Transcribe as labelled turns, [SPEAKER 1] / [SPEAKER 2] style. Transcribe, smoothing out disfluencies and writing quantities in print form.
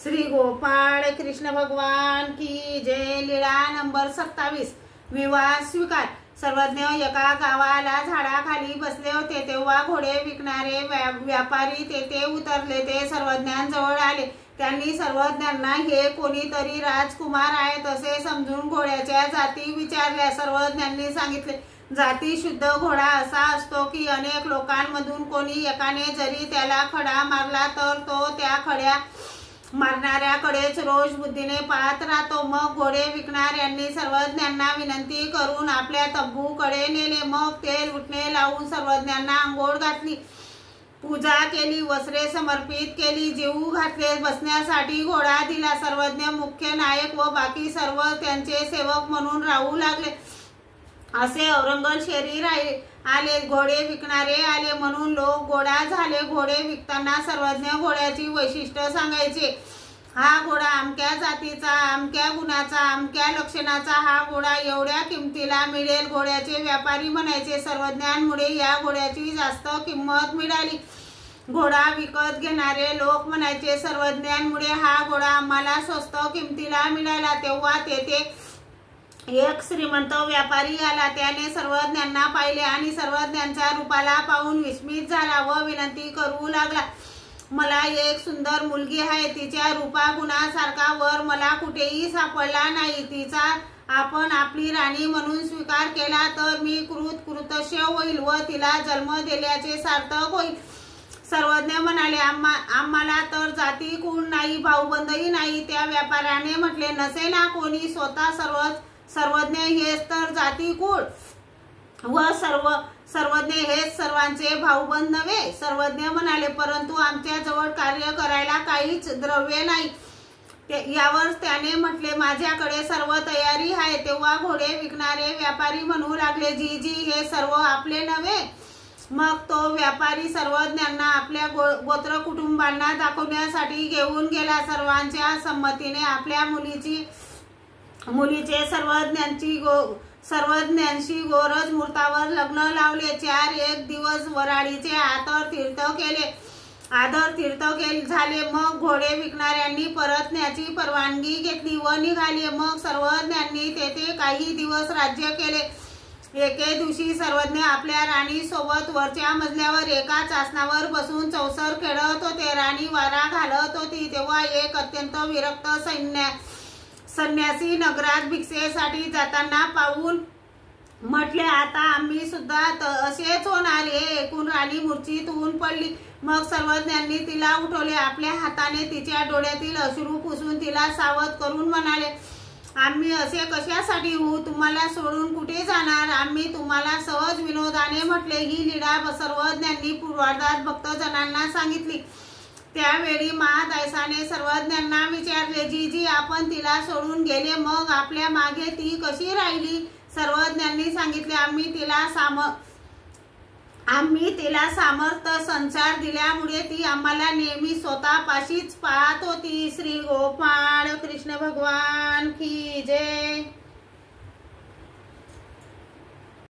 [SPEAKER 1] श्री गोपाळ कृष्ण भगवान की जय। लीळा नंबर 27। विवाह स्वीकार। सर्वज्ञ एका गावाला झाडाखाली बसले होते, तेव्हा घोडे विकणारे व्यापारी तेथे उतरले। ते सर्वज्ञांजवळ आले। त्यांनी सर्वज्ञांना हे कोणीतरी राजकुमार आहेत असे समजून घोड्याच्या जाती विचारल्या। सर्वज्ञांनी सांगितले, जाती शुद्ध घोडा असा असतो की अनेक लोकांमधून कोणी एकाने जरी त्याला खडा मारला तर तो त्या खड्या मारणाऱ्याकडेच रोष बुद्धीने पाहत राहतो। मग घोडे विकणाऱ्यांनी सर्वज्ञांना विनंती करून आपल्या तंबूकडे नेले। मग तेल उठणे लावून सर्वज्ञांना आंघोळ घातली, पूजा केली, वस्त्रे समर्पित केली, जेवू घातले, बसण्यासाठी घोडा दिला। सर्वज्ञ मुख्य नायक व बाकी सर्व त्यांचे सेवक म्हणून राहू लागले। असे औरंगजेब आले, घोडे विकणारे आले म्हणून लोक घोडा झाले। घोडे विकताना सर्वज्ञ घोड्याची वैशिष्ट्य सांगायचे। हा घोडा अमक्या जातीचा, अमक्या गुणाचा, अमक्या लक्षणाचा, हा घोडा एवढ्या किमतीला मिळेल। घोड्याचे व्यापारी म्हणायचे, सर्वज्ञांमुळे या घोड्याची जास्त किंमत मिळाली। घोडा विकत घेणारे लोक म्हणायचे, सर्वज्ञांमुळे हा घोडा आम्हाला स्वस्त किमतीला मिळाला। तेव्हा तेथे एक श्रीमंत व्यापारी आला। त्याने सर्वज्ञांना पाहिले आणि सर्वज्ञांच्या रूपाला पाहून विस्मित झाला व विनंती करू लागला, मला एक सुंदर मुलगी आहे, तिच्या रूपागुणासारखा वर मला कुठेही सापडला नाही। तिचा आपण आपली राणी म्हणून स्वीकार केला तर मी कृतकृत्य होईल व तिला जन्म दिल्याचे सार्थक होईल। सर्वज्ञ म्हणाले, आम्हाला तर जाती कुळ नाही, भाऊबंदही नाही। त्या व्यापाऱ्याने म्हटले, नसे ना कोणी, स्वतः सर्वज्ञ हेच तर जाती कुळ व सर्वज्ञ हेच सर्वांचे भाऊबंद नव्हे। सर्वज्ञ म्हणाले, परंतु आमच्या जवळ कार्य करायला काहीच द्रव्य नाही। यावर त्याने म्हटले, माझ्याकडे सर्व तयारी आहे। तेव्हा घोडे विकणारे व्यापारी म्हणू लागले, जी हे सर्व आपले नव्हे। मग तो व्यापारी सर्वज्ञांना आपल्या गोत्र कुटुंबांना दाखवण्यासाठी घेऊन गेला। सर्वांच्या संमतीने आपल्या मुलीचे सर्वज्ञांशी गोरज मुहूर्तावर लग्न लावले। 4 दिवस वराडीचे आदर तीर्थ झाले। मग घोडे विकणाऱ्यांनी परतण्याची परवानगी घेतली व निघाले। मग सर्वज्ञांनी तेथे काही दिवस राज्य केले। एके दिवशी सर्वज्ञ आपल्या राणी सोबत वरच्या मजल्यावर एका आसनावर बसून चौसर खेळत होते। राणी वारा घालत होती। तेव्हा एक अत्यंत विरक्त संन्यासी नगरात भिक्षेसाठी जाताना पाहून म्हटले, आता आम्ही सुद्धा असेच होणार। हे ऐकून राणी मूर्छित होऊन पडली। मग सर्वज्ञांनी तिला उठवले, आपल्या हाताने तिच्या डोळ्यातील अश्रू पुसून तिला सावध करून म्हणाले, आम्ही असे कशासाठी होऊ, तुम्हाला सोडून कुठे जाणार? आम्ही तुम्हाला सहज विनोदाने म्हटले। ही लीळा सर्वज्ञांनी पूर्वार्धात भक्तजनांना सांगितली। त्यावेळी महादायसाने सर्वज्ञांना विचारले, जी आपण तिला सोडून गेले, मग आपल्या मागे ती कशी राहिली? सर्वज्ञांनी सांगितले, आम्ही तिला सामर्थ्य संचार दिल्यामुळे ती आम्हाला नेहमी स्वतःपाशीच पाहत होती। श्री गोपाळ कृष्ण भगवान की जय।